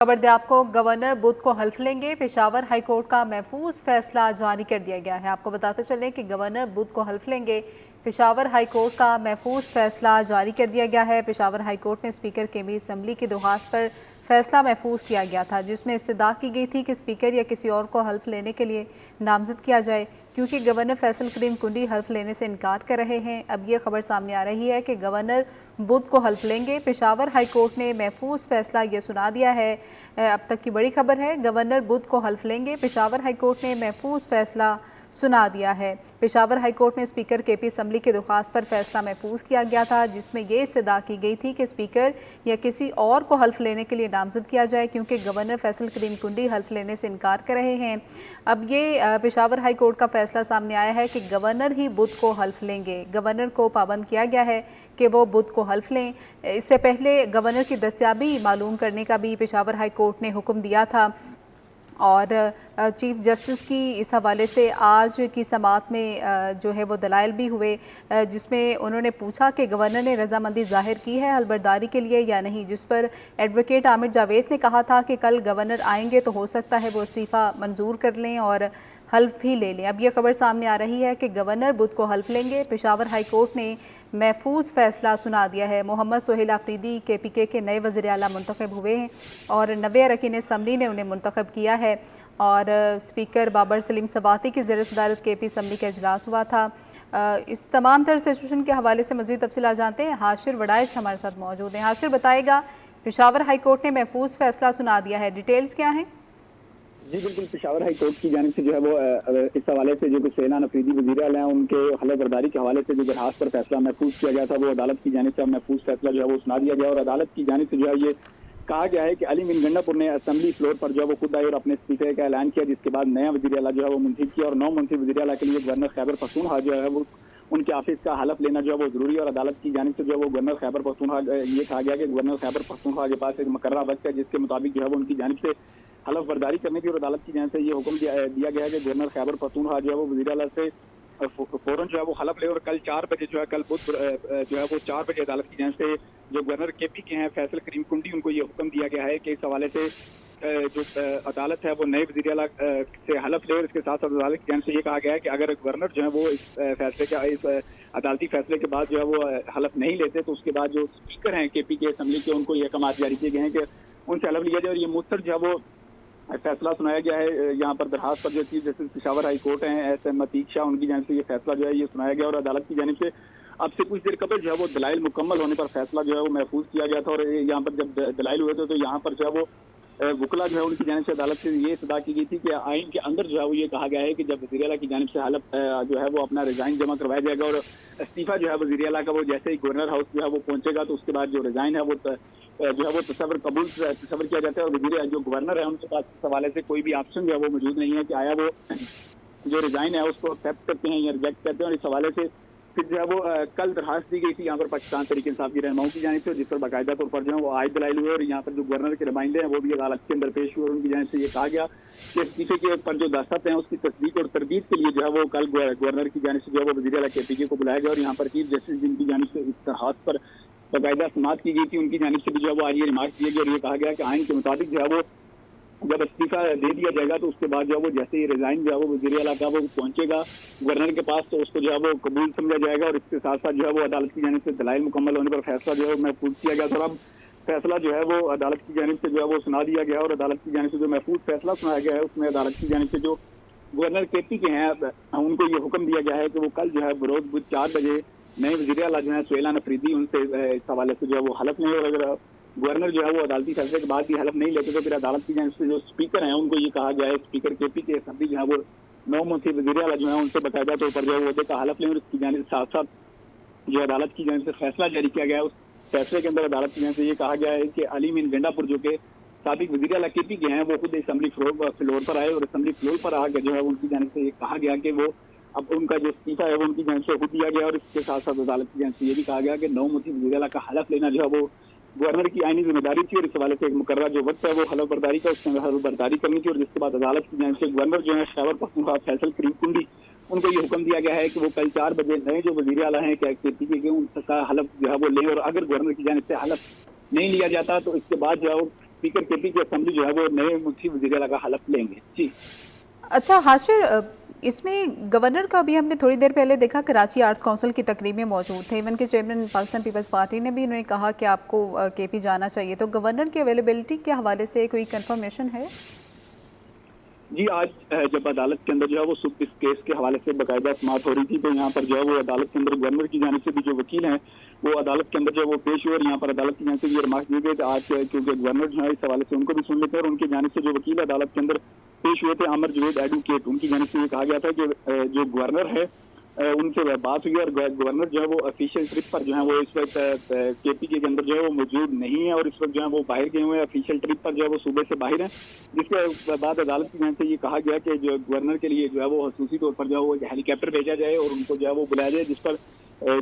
खबर दें आपको, गवर्नर बुध को हल्फ लेंगे। पेशावर हाईकोर्ट का महफूज फैसला जारी कर दिया गया है। आपको बताते चलें कि गवर्नर बुध को हल्फ लेंगे। पेशावर हाईकोर्ट का महफूज फैसला जारी कर दिया गया है। पेशावर हाईकोर्ट में स्पीकर केमी असम्बली की दरख्वास्त पर फैसला महफूज किया गया था, जिसमें इस्तदा की गई थी कि स्पीकर या किसी और को हल्फ लेने के लिए नामजद किया जाए, क्योंकि गवर्नर फैसल करीम कुंडी हल्फ लेने से इनकार कर रहे हैं। अब ये खबर सामने आ रही है कि गवर्नर बुध को हल्फ लेंगे। पेशावर हाईकोर्ट ने महफूज फैसला ये सुना दिया है। अब तक की बड़ी खबर है, गवर्नर बुध को हल्फ लेंगे। पेशावर हाईकोर्ट ने महफूज फैसला सुना दिया है। पेशावर हाईकोर्ट में स्पीकर केपी असम्बली की दरख्वास्त पर फैसला महफूज किया गया था, जिसमें यह इस्तदा की गई थी कि स्पीकर या किसी और को हल्फ लेने के लिए नामजद किया जाए, क्योंकि गवर्नर फैसल करीम कुंडी हल्फ लेने से इनकार कर रहे हैं। अब ये पेशावर हाईकोर्ट का फैसला सामने आया है कि गवर्नर ही बुध को हल्फ लेंगे। गवर्नर को पाबंद किया गया है कि वो बुध को हल्फ लें। इससे पहले गवर्नर की दस्तयाबी मालूम करने का भी पेशावर हाईकोर्ट ने हुक्म दिया था, और चीफ जस्टिस की इस हवाले से आज की समाअत में जो है वो दलाइल भी हुए, जिसमें उन्होंने पूछा कि गवर्नर ने रजामंदी जाहिर की है हलबरदारी के लिए या नहीं, जिस पर एडवोकेट आमिर जावेद ने कहा था कि कल गवर्नर आएंगे तो हो सकता है वो इस्तीफ़ा मंजूर कर लें और हल्फ भी ले लें। अब यह खबर सामने आ रही है कि गवर्नर बुध को हल्फ लेंगे। पेशावर हाईकोर्ट ने महफूज फैसला सुना दिया है। मोहम्मद सोहेल आफरीदी KPK के नए वज़ीर आला मुंतखब हुए हैं और 90 अरकान असम्बली ने उन्हें मुंतखब किया है, और स्पीकर बाबर सलीम सवाती की ज़ेर सदारत KP असम्बली का इजलास हुआ था। इस तमाम तर सिचुएशन के हवाले से मज़ीद तफसील जानते हैं। हाशिर वड़ाइच हमारे साथ मौजूद हैं। हाशिर, बताएगा, पेशावर हाईकोर्ट ने महफूज फैसला सुना दिया है, डिटेल्स क्या हैं? जी बिल्कुल, पेशावर हाई कोर्ट की जानिब से जो है वो इस हवाले से जो कुछ सैलान अफरीदी वज़ीर आला हैं उनके हलफ बर्दारी के हवाले से जो दरखास्त पर फैसला महफूज किया गया था, वो अदालत की जानिब से महफूज फैसला जो है वो सुना दिया गया। और अदालत की जानिब से जो है ये कहा गया है कि अली मीन गंडापुर ने असम्बली फ्लोर पर जो है वो खुद आए और अपने इस्तीफे का ऐलान किया, जिसके बाद नया वज़ीर आला जो है वो मुंतखब किया, और 9 मुंतखब वज़ीर आला के लिए गवर्नर खैबर पख्तूनख्वा जो है वो उनके ऑफिस का हलफ लेना जो है वो जरूरी है। और अदालत की जानिब से जो है वो गवर्नर खैबर पख्तूनख्वा ये कहा गया कि गवर्नर खैबर पख्तूनख्वा के पास एक मुकर्रर वक्त है, जिसके मुताबिक जो है वो उनकी जानिब से हलफ बर्दारी करने की, और अदालत की जानिब से ये हुक्म दिया गया है कि गवर्नर खैबर पख्तूनख्वा जो है वो वज़ीर आला से फौरन जो है वो हलफ ले, और कल 4 बजे जो है कल बुध जो है वो 4 बजे अदालत की जानिब से जो गवर्नर KP के हैं फैसल करीम कुंडी, उनको ये हुक्म दिया गया है कि इस हवाले से जो अदालत है वो नए वज़ीर आला से हलफ ले। और इसके साथ साथ अदालत की जानिब से ये कहा गया है कि अगर गवर्नर जो है वो इस फैसले का इस अदालती फैसले के बाद जो है वो हलफ नहीं लेते, तो उसके बाद जो स्पीकर हैं KP के असम्बली के, उनको ये अहकाम जारी किए गए हैं कि उनसे हलफ लिया जाए। और ये मुस्तर जो है वो फैसला सुनाया गया है। यहाँ पर दरखास्त पर जो chief justice Peshawar high court हैं SM अतीक शाह, उनकी जानिब से ये फैसला जो है ये सुनाया गया। और अदालत की जानिब से अब से कुछ देर कबल जो है वो दलाइल मुकम्मल होने पर फैसला जो है वो महफूज किया गया था। और यहाँ पर जब दलाइल हुए थे तो यहाँ पर जो है वो वकला जो है उनकी जानिब से अदालत से ये सदा की गई थी कि आइन के अंदर जो है वो ये कहा गया है कि जब वज़ीर आला की जानिब से हलफ जो है वो अपना रिजाइन जमा करवाया जाएगा, और इस्तीफा जो है वज़ीर आला का वो जैसे ही गवर्नर हाउस जो है वो पहुंचेगा, तो उसके बाद जो रिजाइन है वो जो है वो तस्वर किया जाता है। और वज़ीर जो गवर्नर है उनके पास इस हवाले से कोई भी ऑप्शन जो है वो मौजूद नहीं है कि आया वो जो रिजाइन है उसको एक्सेप्ट करते हैं या रिजेक्ट करते हैं। और इस हवाले से फिर जो है वो कल दरखास्त दी गई थी यहाँ पर पाकिस्तान तहरीक इंसाफ की रहनुमाओं की जानिब से, जिस पर बाकायदा तौर पर जो है वो आयत दलाइल हुए, और यहाँ पर जो गवर्नर के नुमाइंदे हैं वो भी अदालत के अंदर पेश हुए, और उनकी जानिब से ये कहा गया कि इस्तीफे के पर जो दस्तखत हैं उसकी तस्दीक और तरदीद के लिए जो है वो कल गवर्नर की जानिब से जो है वो वज़ीर आला KPK को बुलाया गया। और यहाँ पर चीफ जस्टिस जिनकी जानिब से इस दरखास्त पर बाकायदा समाअत की गई थी, उनकी जानिब से भी जो है वो आज ये रिमार्क दिए गए, और ये कहा गया कि आइन के मुताबिक जो है वो जब इस्तीफा दे दिया जाएगा तो उसके बाद जो है वो जैसे ही रिजाइन जो है वो वज़ीर आला का वो पहुंचेगा गवर्नर के पास, तो उसको जो है वो कबूल समझा जाएगा। और इसके साथ साथ जो है वो अदालत की जानिब से दलाइल मुकम्मल होने पर फैसला जो है महफूज किया गया था। अब फैसला जो है वो अदालत की जानिब से जो है वो सुना दिया गया, और अदालत की जानिब से जो महफूज फैसला सुनाया गया है उसमें अदालत की जानिब से जो गवर्नर KP के हैं उनको ये हुक्म दिया गया है कि वो कल जो है बरोज बुध 4 बजे नए वज़ीर आला जो है सैलान अफरीदी उनसे इस हवाले से जो है वो हलफ लें। और अगर गवर्नर जो है वो अदालती फैसले के बाद भी हलफ नहीं लेते तो फिर अदालत की जानिब से जो स्पीकर हैं उनको ये कहा गया है, स्पीकर KP के असम्बली जो है वो 9 मुंतखब वज़ीर आला जो है उनसे बाकायदा तौर पर जो है वो का हलफ लें। और इसकी जानिब साथ साथ जो अदालत की जानिब से फैसला जारी किया गया है, उस फैसले के अंदर अदालत की जानिब से ये कहा गया है कि अली मीन गंडापुर जो के साबिक वज़ीर आला KP के हैं वो खुद असम्बली फ्लोर पर आए, और असम्बली फ्लोर पर आकर जो है उनकी जानिब से ये कहा गया कि वो अब उनका जो इस्तीफा है वो उनकी जानिब से खुद दिया गया। और इसके साथ साथ अदालत की जानिब से ये भी कहा गया कि 9 मुंतखब वज़ीर आला का हलफ लेना जो है वो गवर्नर की आईनी जिम्मेदारी थी, और इस हवाले से एक मुकर्रर जो वक्त है वो हलफ बर्दारी का उसमें हलफ बर्दारी करनी थी। और जिसके बाद अदालत की जानिब से गवर्नर जो है खैबर पख्तूनख्वा फैसल करीम कुंडी, उनको ये हुक्म दिया गया है कि वो कल 4 बजे नए जो वज़ीर आला हैं KPK के उनका हलफ जो है वो लें। और अगर गवर्नर की जानिब से हलफ नहीं लिया जाता तो इसके बाद जो है स्पीकर केपी की असेंबली जो है वो नए मुफ्ती वज़ीर आला का हलफ लेंगे। जी अच्छा हाशिर, इसमें गवर्नर का भी हमने थोड़ी देर पहले देखा, कराची आर्ट्स काउंसिल की तकरीब में मौजूद थे। इवन के चेयरमैन पाकिस्तान पीपल्स पार्टी ने भी उन्होंने कहा कि आपको केपी जाना चाहिए। तो गवर्नर की अवेलेबिलिटी के हवाले से कोई कंफर्मेशन है? जी, आज जब अदालत के अंदर जो है वो इस केस के हवाले से बाकायदा समाअत हो रही थी, तो यहाँ पर जो है वो अदालत के अंदर गवर्नर की जानिब से भी जो वकील हैं वो अदालत के अंदर जो है वो पेश हुए और यहाँ पर अदालत की जानिब से ये रिमार्क दिए गए। आज क्योंकि गवर्नर जो है इस हवाले से उनको भी सुन लेते हैं, और उनकी जानिब से जो वकील अदालत के अंदर पेश हुए थे अमर जवेद एडवोकेट, उनकी जानिब से ये कहा गया था कि जो गवर्नर है उनसे बात हुई और गवर्नर जो है वो ऑफिशियल ट्रिप पर जो है वो इस वक्त केपी के अंदर जो है वो मौजूद नहीं है और इस वक्त जो है वो बाहर गए हुए हैं, ऑफिशियल ट्रिप पर जो है वो सूबे से बाहर है। जिसके बाद अदालत की जानिब से ये कहा गया कि जो गवर्नर के लिए जो है वो खसूसी तौर पर जो है वो हेलीकॉप्टर भेजा जाए और उनको जो है वो बुलाया जाए, जिस पर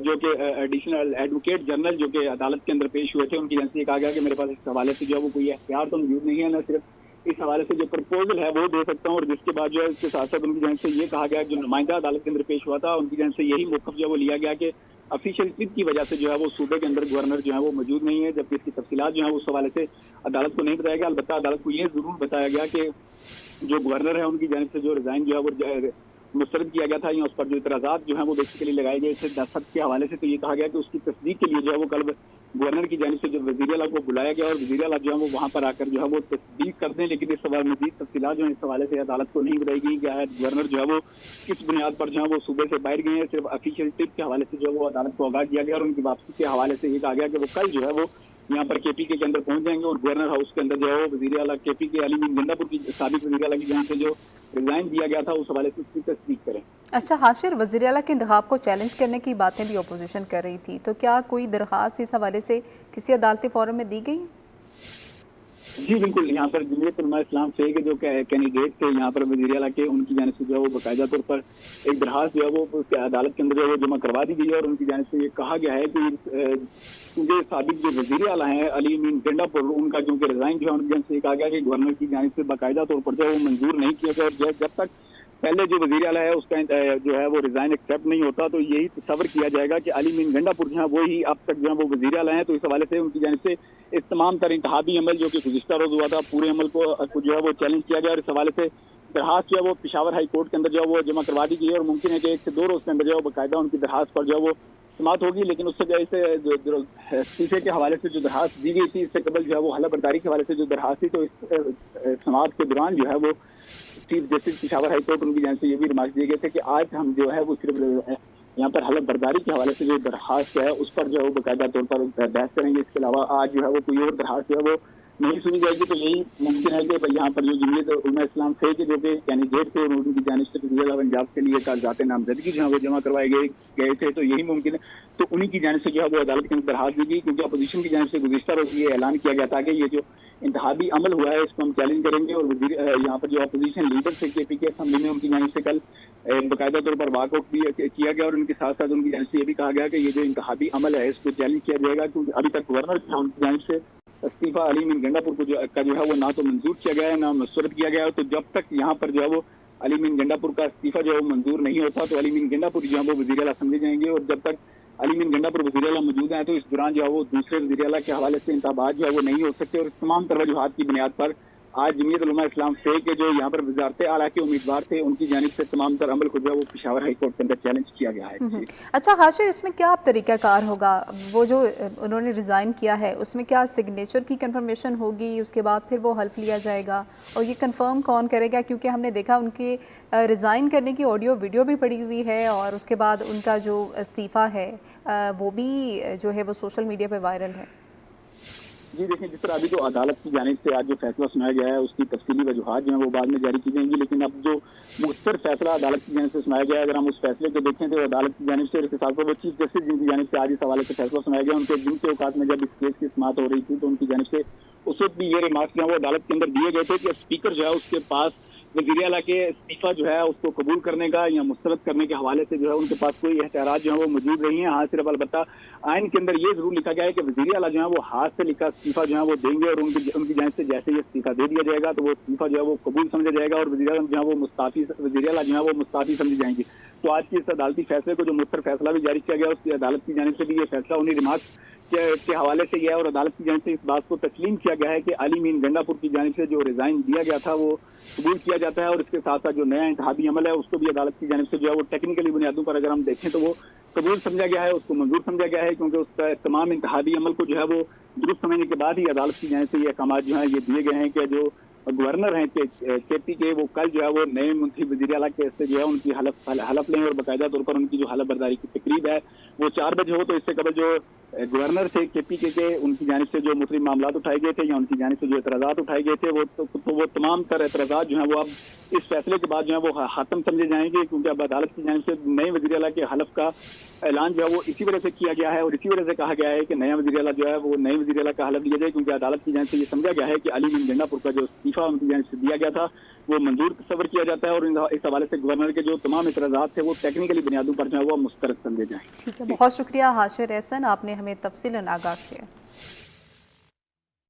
जो कि एडिशनल एडवोकेट जनरल जो कि अदालत के अंदर पेश हुए थे उनकी जानिब से कहा गया कि मेरे पास इस हवाले से जो है वो कोई एख्तियार तो मौजूद नहीं है, न सिर्फ इस हवाले से जो प्रपोजल है वो दे सकता हूँ। और जिसके बाद जो है इसके साथ साथ उनकी जानिब से ये कहा गया, जो नुमाइंदा अदालत के अंदर पेश हुआ था उनकी जानिब से यही मौक़िफ़ जो है वो लिया गया कि ऑफिशियल ट्रिप की वजह से जो है वो सूबे के अंदर गवर्नर जो है वो मौजूद नहीं है, जबकि इसकी तफसीलात जो है उस हवाले से अदालत को नहीं बताया गया। अलबत्ता अदालत को ये जरूर बताया गया कि जो गवर्नर है उनकी जानिब से जो रिजाइन जो है वो मुस्तरद किया गया था या उस पर जो इतराज़ात जो है वो बेसिकली लगाए गए थे दस्तखत के हवाले से, तो ये कहा गया कि उसकी तस्दीक के लिए जो है वो कल गवर्नर की जानिब से जो वज़ीर आला को बुलाया गया और वज़ीर आला जो है वो वहाँ पर आकर जो है वो तस्दीक कर दें। लेकिन इस सवाल मजीद तफसीलात जो है इस हवाले से अदालत को नहीं बताई गई कि गवर्नर जो है वो किस बुनियाद पर जो है वो सूबे से बाहर गए हैं। सिर्फ ऑफिशियल ट्रिप के हवाले से जो है वो अदालत को आगाह किया गया और उनकी वापसी के हवाले से ये कहा गया कि वो कल जो है वो यहाँ पर केपी के अंदर पहुंच जाएंगे और गवर्नर हाउस के अंदर जो है वज़ीर आला केपी के अली मीन गंडापुर की साबिक वज़ीर आला की जानिब से जो रिजाइन दिया गया था उस हवाले से उसकी तस्दीक करें। अच्छा हाशिर, वज़ीर आला के इंतखाब को चैलेंज करने की बातें भी अपोजिशन कर रही थी, तो क्या कोई दरख्वास्त इस हवाले से किसी अदालती फोरम में दी गई? जी बिल्कुल, यहाँ पर जमीयत उलमा इस्लाम से के जो कैंडिडेट थे यहाँ पर वज़ीर आला के, उनकी जानिब से जो है वो बाकायदा तौर पर एक दरख्वास्त जो है वो उसके अदालत के अंदर जो है वो जमा करवा दी गई है और उनकी जानिब से ये कहा गया है कि क्योंकि साबिक जो वज़ीर आला हैं अली मीन गंडापुर, उनका क्योंकि रिजाइन जो है उनकी जानिब से कहा गया कि गवर्नर की जानिब से बाकायदा तौर पर जो है वो मंजूर नहीं किया गया और जब तक पहले जो वज़ीर आला है उसका जो है वो रिजाइन एक्सेप्ट नहीं होता तो यही तस्वर किया जाएगा कि अली मीन गंडापुर जो है वो ही अब तक जो है वो वज़ीर आला हैं। तो इस हवाले से उनकी जानिब से इस तमाम तर इंतहाबी अमल जो कि गुज़िश्ता रोज़ हुआ था पूरे अमल को जो है वो चैलेंज किया गया और इस हवाले से दरखास्त जो है वो पेशावर हाई कोर्ट के अंदर जो है वो जमा करवा दी गई है और मुमकिन है कि 1 से 2 रोज़ के अंदर जो है बाकायदा उनकी दरखास्त पर जो है वो समाअत होगी। लेकिन उससे जो है इस्तीफे के हवाले से जो दरखास्त दी गई थी इससे कबल जो है वो हलफ बर्दारी के हवाले से जो दरखास्त थी, तो इस समाअत के दौरान जो है वो chief justice Peshawar high court उनकी जानिब से ये भी रिमार्क दिए गए थे कि आज हम जो है वो सिर्फ यहाँ पर हलफ बर्दारी के हवाले से जो दरखास्त है उस पर जो है वो बाकायदा तौर पर बहस करेंगे। इसके अलावा आज जो है वो कोई और दरखास्त जो है वो नहीं सुनी जाएगी। तो यही मुमकिन है कि यहाँ पर जो जमीयत उलमा इस्लाम थे कि जो कि कैंडिडेट थे उनकी जानिब से वज़ीर आला पंजाब के लिए कागजात नामजदगी जो है वो जमा करवाए गए थे, तो यही मुमकिन है तो उन्हीं की जानिब से जो है वो अदालत के अंदर दरखास्त दी गई, क्योंकि अपोजिशन की जानिब से गुज़िश्ता रोज़ ये ऐलान किया गया था कि ये जो इंतहाबी अमल हुआ है इसको हम चैलेंज करेंगे और यहाँ पर जो अपोजिशन लीडर थे केपी के असेंबली में उनकी जानिब से कल बाकायदा तौर पर वाकआउट भी किया गया और उनके साथ साथ उनकी जानिब से ये भी कहा गया कि ये जो इंतहाबी अमल है इसको चैलेंज किया जाएगा, क्योंकि अभी तक गवर्नर उनकी जानिब से इस्तीफा अली मीन गंडापुर को जो है वो ना तो मंजूर किया गया है ना मुस्तरद किया गया है। तो जब तक यहाँ पर जो है वो अली मीन गंडापुर का इस्तीफा जो है वो मंजूर नहीं होता तो अली मीन गंडापुर जो है वो वज़ीर आला समझे जाएंगे और जब तक अली मीन गंडापुर वज़ीर आला मौजूद हैं तो इस दौरान जो है वो दूसरे वज़ीर आला के हवाले से इंतखाबात जो है वो नहीं हो सकते। और इस तमाम तवज्जुहात की बुनियाद पर आज जमीयत उलमा इस्लाम से के जो यहाँ पर वज़ारत आला के उम्मीदवार थे उनकी जानिब से तमाम तर अमल को जो है वो पेशावर हाई कोर्ट के अंदर चैलेंज किया गया है। अच्छा हाशिर, इसमें क्या तरीक़ाकार होगा? वो जो उन्होंने रिज़ाइन किया है उसमें क्या सिग्नेचर की कंफर्मेशन होगी, उसके बाद फिर वो हल्फ लिया जाएगा और ये कंफर्म कौन करेगा? क्योंकि हमने देखा उनके रिज़ाइन करने की ऑडियो वीडियो भी पड़ी हुई है और उसके बाद उनका जो इस्तीफ़ा है वो भी जो है वो सोशल मीडिया पर वायरल है। जी देखें, जिस तरह अभी जो अदालत की जानिब से आज जो फैसला सुनाया गया है उसकी तफसीली वजूहात जो है वो बाद में जारी की जाएंगी, लेकिन अब जो मुख्तर फैसला अदालत की जानिब से सुनाया गया है अगर हम उस फैसले को देखें तो अदालत की जानिब से इसके साथ वो चीफ जस्टिस जिनकी जानिब से आज इस हवाले से फैसला सुनाया गया उनके दिन के औकात में जब इस केस की समाअत हो रही थी तो उनकी जानिब से उस वक्त भी ये रिमार्क्स जो है वो अदालत के अंदर दिए गए थे कि स्पीकर जो है उसके पास वज़ीर आला के इस्तीफा जो है उसको कबूल करने का या मुस्तरद करने के हवाले से जो है उनके पास कोई एहतियात जो है वो मौजूद नहीं है। हाँ, सिर्फ अलबत्ता आइन के अंदर ये जरूर लिखा गया है कि वज़ीर आला जो है वो हाथ से लिखा इस्तीफा जो है वो देंगे और उनकी जानिब से जैसे ये इस्तीफा दे दिया जाएगा तो वो इस्तीफा जो है वो कबूल समझा जाएगा और वज़ीर आला जो है वो वज़ीर आला जो है वो मुस्ताफ़ी समझी जाएंगी। तो आज की इस अदालती फैसले को जो मुख्तर फैसला भी जारी किया गया उसकी अदालत की जानिब से भी ये फैसला उन्हीं रिमार्क्स के हवाले से यह और अदालत की जानिब से इस बात को तस्लीम किया गया है कि अली मीन गंडापुर की जानिब से जो रिजाइन दिया गया था वो कबूल किया जाता है और इसके साथ साथ जो नया इंतहाबी अमल है उसको भी अदालत की जानिब से जो है वो टेक्निकली बुनियादों पर अगर हम देखें तो वो कबूल समझा गया है, उसको मंजूर समझा गया है, क्योंकि उसका तमाम इंतहाबी अमल को जो है वो दुरुस्त समझने के बाद ही अदालत की जानिब से ये अहकाम जो है ये दिए गए हैं कि जो गवर्नर हैं केपी के वो कल जो है वो नए मुंशी वज़ीर आला के से जो है उनकी हलफ लें और बाकायदा तौर पर उनकी जो हलफ बर्दारी की तकरीब है वो 4 बजे हो। तो इससे कबल जो गवर्नर थे केपी के उनकी जानिब से जो मुख्तलिफ मामला उठाए गए थे या उनकी जानिब से जो एतराज़ात उठाए गए थे वो तमाम तर एतराज़ात जो है वो अब इस फैसले के बाद जो है वो ख़त्म समझे जाएंगे, क्योंकि अब अदालत की जानिब से नए वज़ीर आला के हलफ का ऐलान जो है वो इसी वजह से किया गया है और इसी वजह से कहा गया है कि नया वज़ीर आला जो है वो नए वज़ीर आला का हलफ लिया जाए, क्योंकि अदालत की जानिब से ये समझा गया है कि अली मीन गंडापुर का जो इस्तीफ़ा उनकी जानिब से दिया गया था वो मंजूर तस्वर किया जाता है और इस हवाले से गवर्नर के जो तमाम एतराज़ात थे वो टेक्निकली बुनियादों पर जो है वो मुस्तरद समझे जाएँ। ठीक है, बहुत शुक्रिया हाशिर एहसन, आपने हमें तफसीलन आगाह किया।